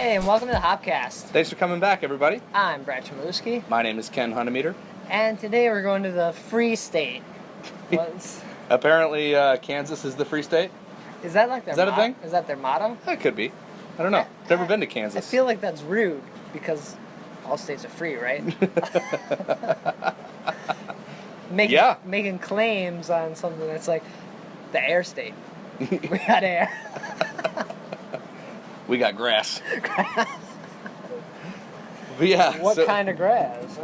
Hey, and welcome to the HopCast. Thanks for coming back, everybody. I'm Brad Chmielewski. My name is Ken Hunnemeder. And today we're going to the Free State. Apparently, Kansas is the Free State. Is that like their Is that a thing? Is that their motto? It could be. I don't know. Never been to Kansas. I feel like that's rude because all states are free, right? Making claims on something that's like the air state. We got air. We got grass. But yeah. What kind of grass?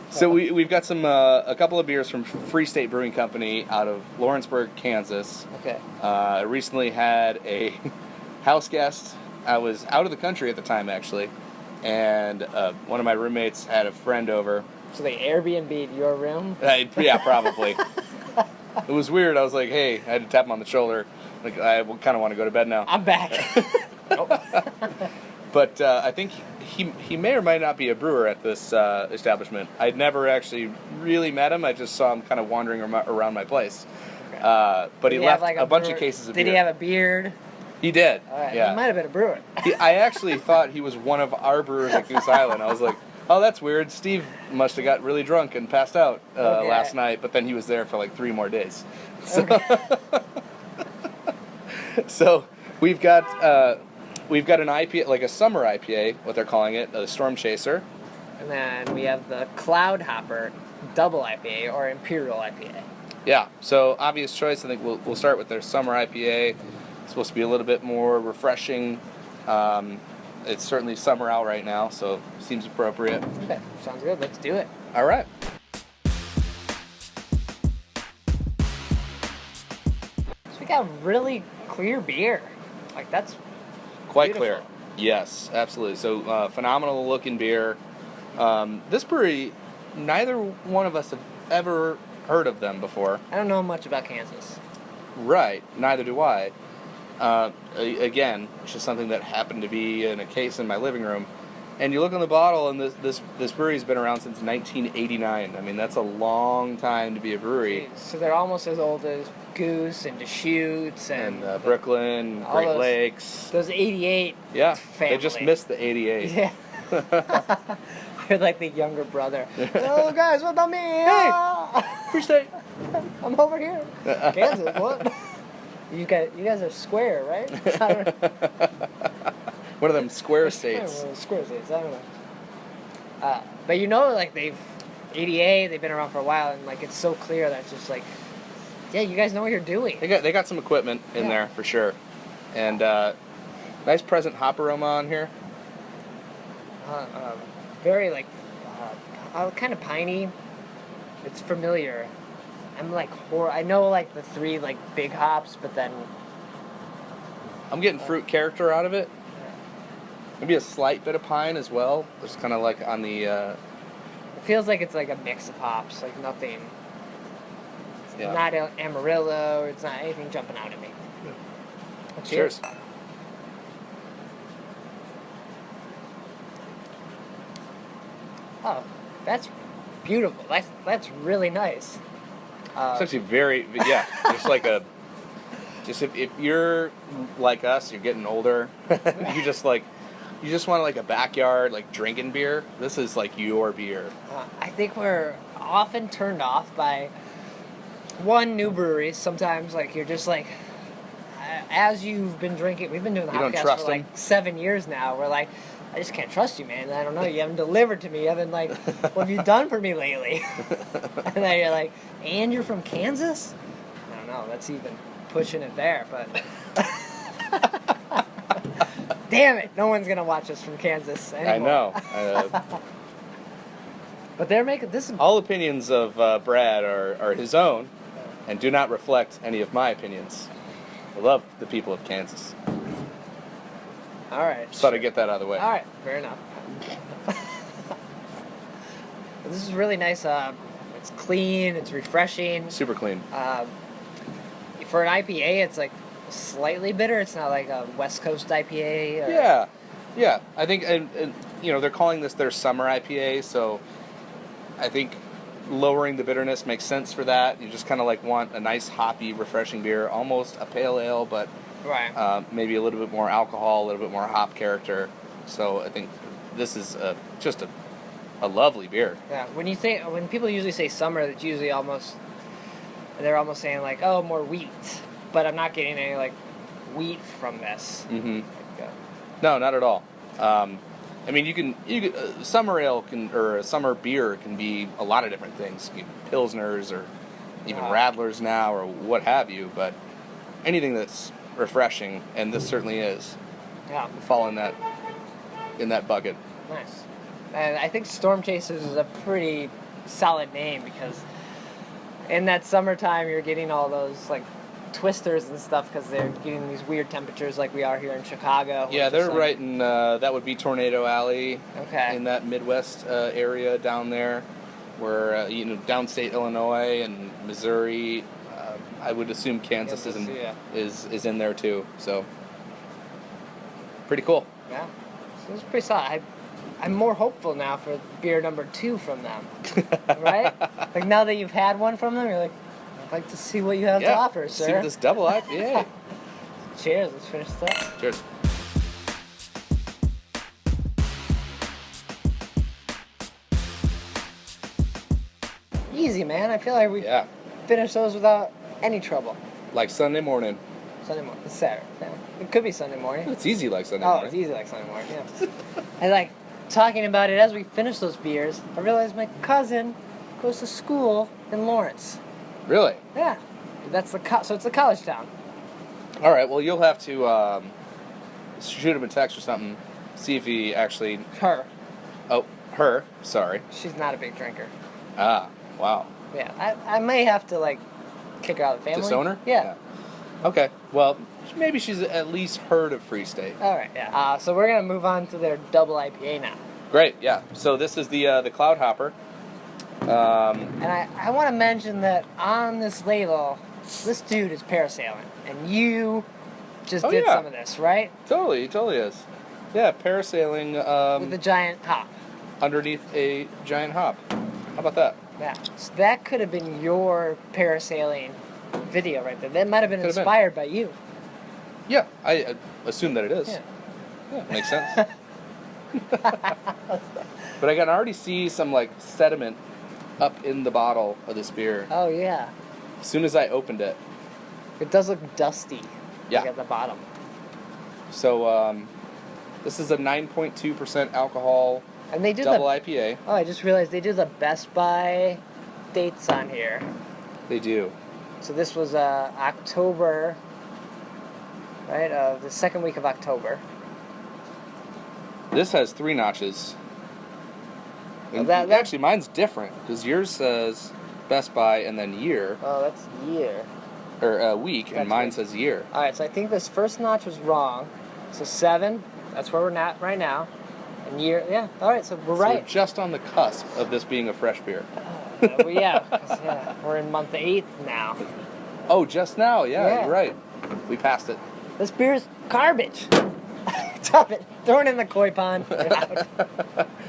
So we've got a couple of beers from Free State Brewing Company out of Lawrenceburg, Kansas. Okay. I recently had a house guest. I was out of the country at the time, actually, and one of my roommates had a friend over. So they Airbnb'd your room? Yeah, probably. It was weird. I was like, hey, I had to tap him on the shoulder. Like, I kind of want to go to bed now. I'm back. But I think he may or might not be a brewer at this establishment. I'd never actually really met him. I just saw him kind of wandering around my place. Okay. But he left like a bunch of cases of beer. Did he have a beard? He did. All right. Yeah. He might have been a brewer. I actually thought he was one of our brewers at Goose Island. I was like, oh, that's weird. Steve must have got really drunk and passed out last night, but then he was there for like 3 more days. So, so we've got an IPA, like a summer IPA, what they're calling it, the Stormchaser. And then we have the Cloud Hopper Double IPA or Imperial IPA. Yeah, so obvious choice. I think we'll start with their summer IPA. It's supposed to be a little bit more refreshing. It's certainly summer out right now, so seems appropriate. Okay, sounds good. Let's do it. All right. So we got really clear beer. Like, that's quite beautiful. Clear. Yes, absolutely. So phenomenal looking beer. This brewery, neither one of us have ever heard of them before. I don't know much about Kansas. Right, neither do I. Again, it's just something that happened to be in a case in my living room. And you look on the bottle, and this brewery's been around since 1989. I mean, that's a long time to be a brewery. So they're almost as old as Goose and Deschutes and Brooklyn, Great Lakes. Those 88 Yeah, family. They just missed the 88. Yeah. You're like the younger brother. Oh, guys, what about me? Hey, Free State. I'm over here. Kansas, what? You guys are square, right? One of them square states. Square states, I don't know. But you know, like, ADA, they've been around for a while, and like it's so clear that it's just like, yeah, you guys know what you're doing. They got some equipment in there for sure, and nice present hop aroma on here. Very like kind of piney. It's familiar. I'm like I know like the 3 like big hops, but then I'm getting fruit character out of it. Maybe a slight bit of pine as well. Just kind of like on the. It feels like it's like a mix of hops, like nothing. It's not Amarillo. It's not anything jumping out at me. Yeah. Cheers. Oh, that's beautiful. That's really nice. It's actually very, just like if you're like us, you're getting older, you just want like a backyard, like drinking beer. This is like your beer. I think we're often turned off by new breweries. Sometimes like you're just like, as you've been drinking, we've been doing the HopCast for like 7 years now. We're like, I just can't trust you, man. I don't know. You haven't delivered to me. You haven't, like, what have you done for me lately? And then you're like, and you're from Kansas? I don't know. That's even pushing it there, but. Damn it. No one's going to watch us from Kansas anymore. I know. But they're making this. All opinions of Brad are his own and do not reflect any of my opinions. I love the people of Kansas. All right. Just thought I'd get that out of the way. All right. Fair enough. This is really nice. It's clean. It's refreshing. Super clean. For an IPA, it's like slightly bitter. It's not like a West Coast IPA. Yeah. I think, and they're calling this their summer IPA, so I think lowering the bitterness makes sense for that. You just kind of like want a nice hoppy, refreshing beer, almost a pale ale, but right. Maybe a little bit more alcohol, a little bit more hop character. So I think this is just a lovely beer. Yeah. When people usually say summer, it's usually they're almost saying like, oh, more wheat. But I'm not getting any like wheat from this. Mm-hmm. No, not at all. I mean, you can summer ale or a summer beer can be a lot of different things. You can pilsners or even radlers now or what have you. But anything that's refreshing, and this certainly is. Yeah. Fall in that bucket. Nice. And I think Stormchaser is a pretty solid name because in that summertime you're getting all those like twisters and stuff because they're getting these weird temperatures like we are here in Chicago. Yeah, they're right in that would be Tornado Alley. Okay. In that Midwest area down there, where downstate Illinois and Missouri. I would assume Kansas is in there too. So pretty cool. Yeah, so it's pretty solid. I'm more hopeful now for beer number 2 from them. Right? Like now that you've had one from them, you're like, I'd like to see what you have to offer, sir. See this double IPA. Cheers. Let's finish this up. Cheers. Easy, man. I feel like we finished those without any trouble. Like Sunday morning. Sunday morning. It's Saturday. Yeah. It could be Sunday morning. It's easy like Sunday morning. Oh, it's easy like Sunday morning, yeah. I like talking about it as we finish those beers. I realized my cousin goes to school in Lawrence. Really? Yeah. So it's a college town. All right. Well, you'll have to shoot him a text or something. See if he actually. Her. Oh, her. Sorry. She's not a big drinker. Ah. Wow. Yeah. I may have to like kick her out of the family. Disown her? Yeah. Okay. Well, maybe she's at least heard of Free State. All right. Yeah. So we're gonna move on to their double IPA now. Great. Yeah. So this is the Cloud Hopper. And I want to mention that on this label, this dude is parasailing, and you just did some of this, right? Totally is. Yeah, parasailing. With a giant hop. Underneath a giant hop. How about that? Yeah. So that could have been your parasailing video right there. That might have been inspired by you. Yeah, I assume that it is. Yeah, makes sense. But I can already see some like sediment up in the bottle of this beer. Oh yeah. As soon as I opened it. It does look dusty. Yeah. Like at the bottom. So this is a 9.2% alcohol and they do double IPA. Oh, I just realized they do the Best By dates on here. They do. So this was October, right? The second week of October. This has 3 notches. Actually, mine's different because yours says Best By and then year. Oh, that's year. Or week, and mine says year. All right, so I think this first notch was wrong. So 7, that's where we're at right now. And year, yeah. All right, so we're right. We're just on the cusp of this being a fresh beer. Yeah, we're in month 8 now. Oh, just now? Yeah, you're right. We passed it. This beer is garbage. Stop it. Throw it in the koi pond. Get out.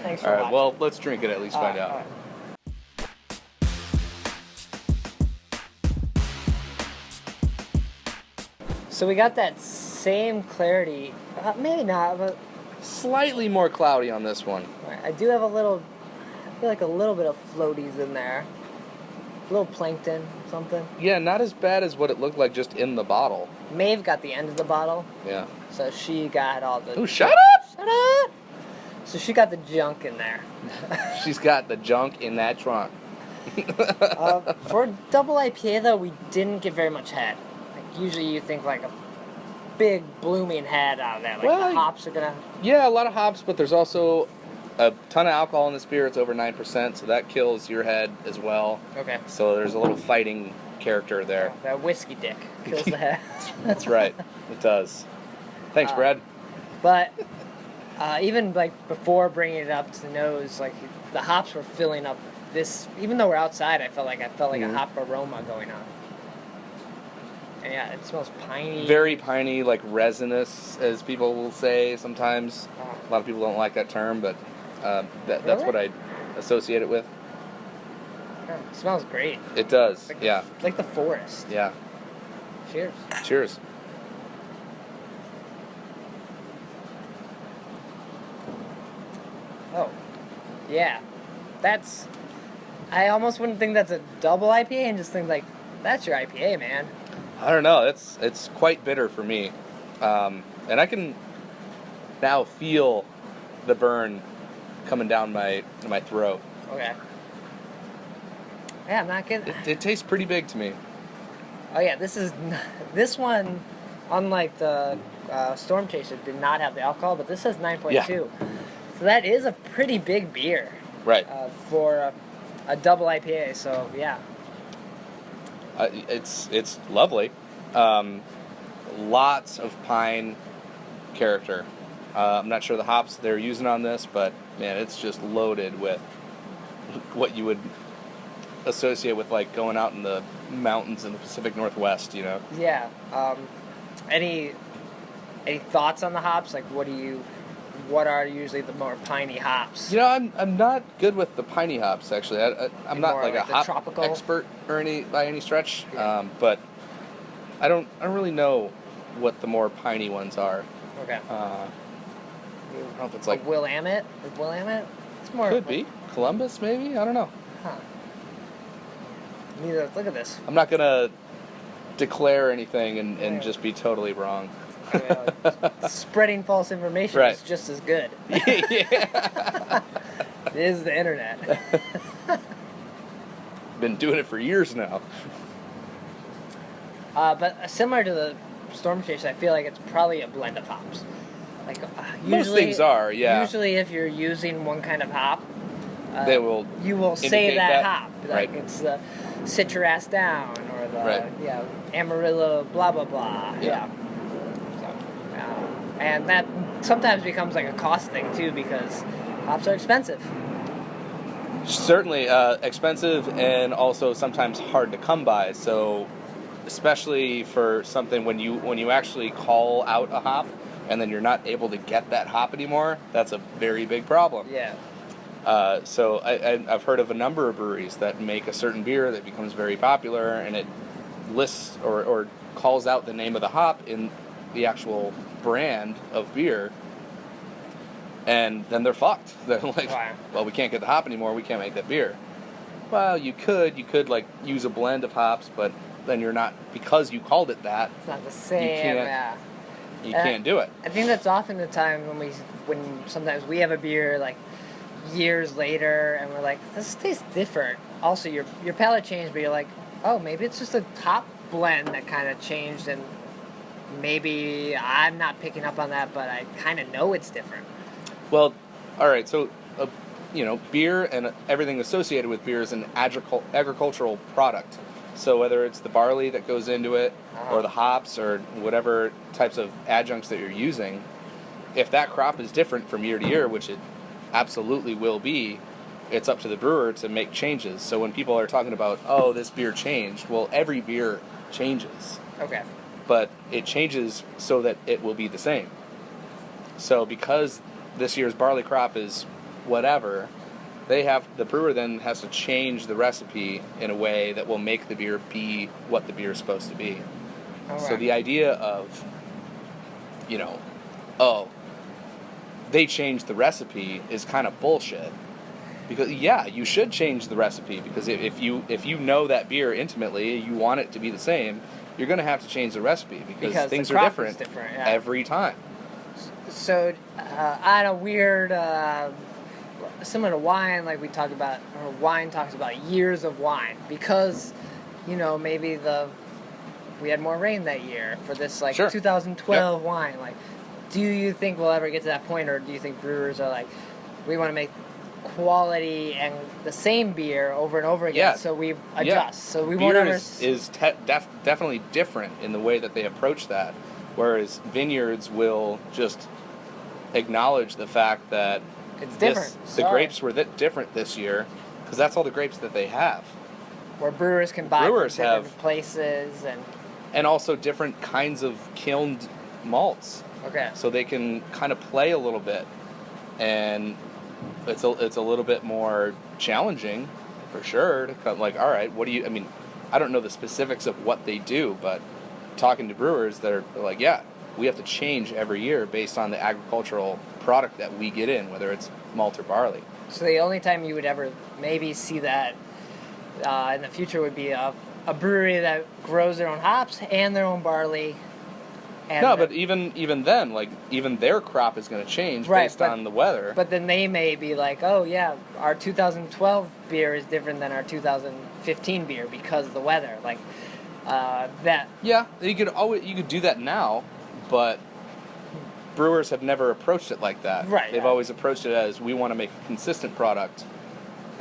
Thanks for watching. Well, let's drink it at least find out. All right. So we got that same clarity. Maybe not, but slightly more cloudy on this one. I do have I feel like a little bit of floaties in there. A little plankton, something. Yeah, not as bad as what it looked like just in the bottle. Maeve got the end of the bottle. Yeah. So she got all the... Ooh, shut up! Shut up! So she got the junk in there. She's got the junk in that trunk. For a double IPA, though, we didn't get very much head. Like, usually you think like a big blooming head out of that. Like the hops are gonna... Yeah, a lot of hops, but there's also a ton of alcohol in this beer. It's over 9%, so that kills your head as well. Okay. So there's a little fighting character there. That whiskey dick kills the head. That's right. It does. Thanks, Brad. But even like before bringing it up to the nose, like the hops were filling up this. Even though we're outside, I felt like a hop aroma going on. And yeah, it smells piney. Very piney, like resinous, as people will say sometimes. A lot of people don't like that term, but that's what I associate it with. Yeah, it smells great. It does, Like the forest. Yeah. Cheers. Cheers. Oh, yeah. I almost wouldn't think that's a double IPA and just think like, that's your IPA, man. I don't know. It's quite bitter for me. And I can now feel the burn coming down my throat. Okay. Yeah, I'm not kidding. It tastes pretty big to me. Oh yeah, this one, unlike the Stormchaser, did not have the alcohol, but this has 9.2. Yeah. So that is a pretty big beer. Right. For a double IPA. So yeah. It's lovely. Lots of pine character. I'm not sure the hops they're using on this, but man, it's just loaded with what you would associate with like going out in the mountains in the Pacific Northwest, you know. Yeah. Any thoughts on the hops? Like, what are usually the more piney hops? You know, I'm not good with the piney hops actually. I'm not like a hop tropical expert or by any stretch. Yeah. But I don't really know what the more piney ones are. Okay. I don't know if it's like Willamette. Is Willamette? It's more. Could be Columbus, maybe. I don't know. Huh. Neither. Look at this. I'm not gonna declare anything and just be totally wrong. Spreading false information right. is just as good. Yeah. It is the internet. Been doing it for years now. But similar to the Stormchaser, I feel like it's probably a blend of hops. Like most usually, things are, yeah. Usually, if you're using one kind of hop, you will say that hop. Like right. it's the Citrus down or the right. Amarillo blah blah blah. Yeah. And that sometimes becomes like a cost thing too because hops are expensive. Certainly expensive and also sometimes hard to come by. So especially for something when you actually call out a hop and then you're not able to get that hop anymore, that's a very big problem. Yeah. So I've heard of a number of breweries that make a certain beer that becomes very popular and it lists or calls out the name of the hop in the actual brand of beer, and then they're fucked. They're like, well, we can't get the hop anymore, we can't make that beer. Well, you could like use a blend of hops, but then you're not, because you called it that. It's not the same. You can't do it. I think that's often the time when sometimes we have a beer like years later, and we're like, this tastes different. Also, your palate changed, but you're like, oh, maybe it's just a hop blend that kind of changed, and maybe I'm not picking up on that, but I kind of know it's different. Well, all right. So, beer and everything associated with beer is an agricultural product. So whether it's the barley that goes into it, or the hops, or whatever types of adjuncts that you're using, if that crop is different from year to year, which it absolutely will be, it's up to the brewer to make changes. So when people are talking about, oh, this beer changed, well, every beer changes. Okay. But it changes so that it will be the same. So because this year's barley crop is whatever, the brewer then has to change the recipe in a way that will make the beer be what the beer is supposed to be. All right. So the idea of, they changed the recipe is kind of bullshit. Because you should change the recipe, because if you know that beer intimately, you want it to be the same, you're going to have to change the recipe because things are different every time. So, on a weird, similar to wine, like we talked about, or wine talks about years of wine, because, maybe we had more rain that year for this, 2012 wine. Like, do you think we'll ever get to that point, or do you think brewers are like, we want to make quality and the same beer over and over again, so we adjust. Yeah. So we won't ever... is definitely different in the way that they approach that, whereas vineyards will just acknowledge the fact that it's different. The grapes were different this year, because that's all the grapes that they have. Where brewers can buy from different places and also different kinds of kilned malts. Okay. So they can kind of play a little bit, and it's a little bit more challenging, for sure. To all right, I don't know the specifics of what they do, but talking to brewers, they're like, we have to change every year based on the agricultural product that we get in, whether it's malt or barley. So the only time you would ever maybe see that in the future would be a brewery that grows their own hops and their own barley. And no, but even then, like, even their crop is going to change based on the weather. But then they may be like, oh yeah, our 2012 beer is different than our 2015 beer because of the weather. Like that. Yeah, you could do that now, but brewers have never approached it like that. Right. They've always approached it as, we want to make a consistent product,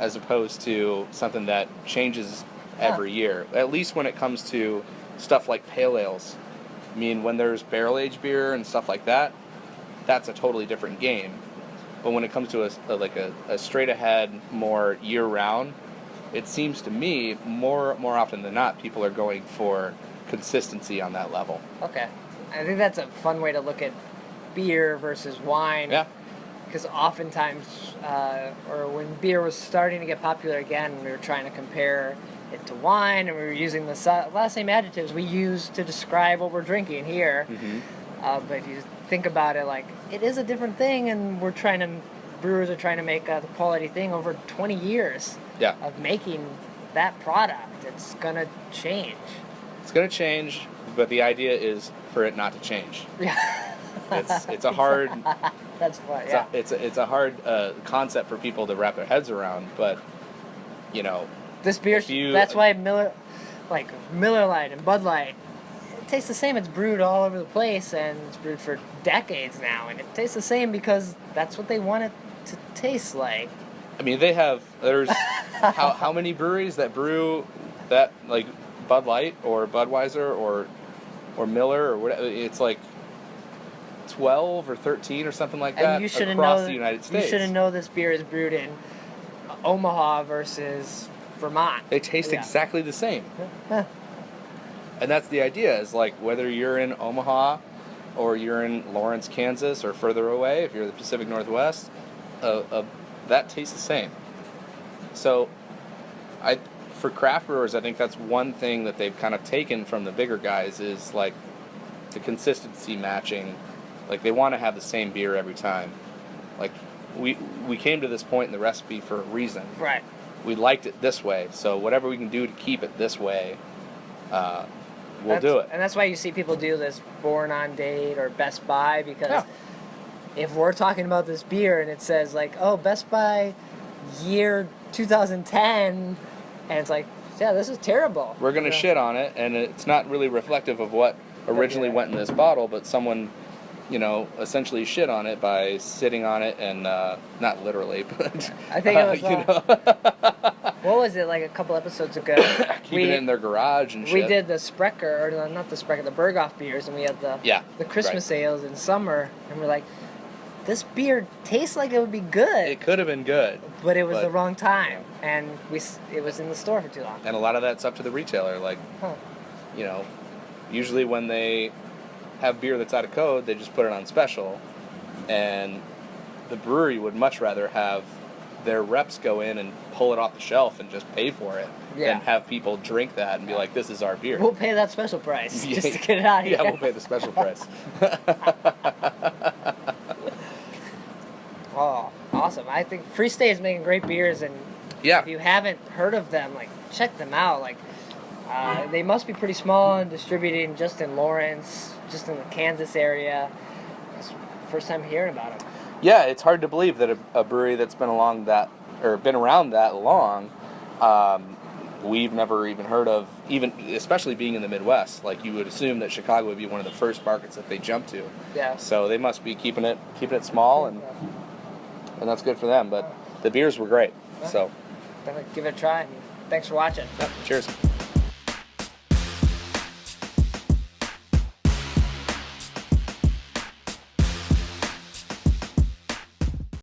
as opposed to something that changes every year. At least when it comes to stuff like pale ales. I mean, when there's barrel-aged beer and stuff like that, that's a totally different game. But when it comes to a straight-ahead, more year-round, it seems to me, more often than not, people are going for consistency on that level. Okay. I think that's a fun way to look at beer versus wine. Yeah. Because oftentimes, or when beer was starting to get popular again, we were trying to compare it to wine, and we were using the same adjectives we use to describe what we're drinking here. Mm-hmm. But if you think about it, like, it is a different thing, and brewers are trying to make the quality thing over 20 years of making that product. It's gonna change. It's gonna change, but the idea is for it not to change. Yeah. It's a hard. That's fun. Yeah. It's a hard concept for people to wrap their heads around, but you know. This beer, that's why Miller Lite and Bud Light, it tastes the same. It's brewed all over the place, and it's brewed for decades now, and it tastes the same because that's what they want it to taste like. I mean, there's how many breweries that brew that, like Bud Light or Budweiser or Miller or whatever? It's like 12 or 13 or something like that across the United States. You should have known this beer is brewed in Omaha versus Vermont. They taste exactly the same. And that's the idea, is like, whether you're in Omaha or you're in Lawrence, Kansas, or further away, if you're the Pacific Northwest, that tastes the same. So for craft brewers, I think that's one thing that they've kind of taken from the bigger guys, is like the consistency matching. Like, they want to have the same beer every time. Like, we came to this point in the recipe for a reason. Right. We liked it this way, so whatever we can do to keep it this way, we'll do it. And that's why you see people do this born on date or Best By, because if we're talking about this beer and it says, like, oh, Best By year 2010, and it's like, yeah, this is terrible. We're going to shit on it, and it's not really reflective of what originally went in this bottle, but someone, essentially shit on it by sitting on it, and not literally, but I think it was, what was it, like a couple episodes ago? Keeping it in their garage and shit. We did the Sprecher, or not the Sprecher, the Berghoff beers, and we had the Christmas ales in summer, and we're like, this beer tastes like it would be good. It could have been good. But it was the wrong time, and it was in the store for too long. And a lot of that's up to the retailer. Like, usually when they have beer that's out of code, they just put it on special, and the brewery would much rather have their reps go in and pull it off the shelf and just pay for it than have people drink that and be like, this is our beer. We'll pay that special price just to get it out of here. Yeah, we'll pay the special price. Oh, awesome. I think Free State is making great beers, and if you haven't heard of them, like, check them out. Like, they must be pretty small and distributing just in Lawrence, just in the Kansas area. It's the first time hearing about them. Yeah, it's hard to believe that a brewery that's been around that long, we've never even heard of, especially being in the Midwest. Like, you would assume that Chicago would be one of the first markets that they jump to. Yeah. So they must be keeping it small, and that's good for them. But the beers were great. So Give it a try. Thanks for watching. Cheers.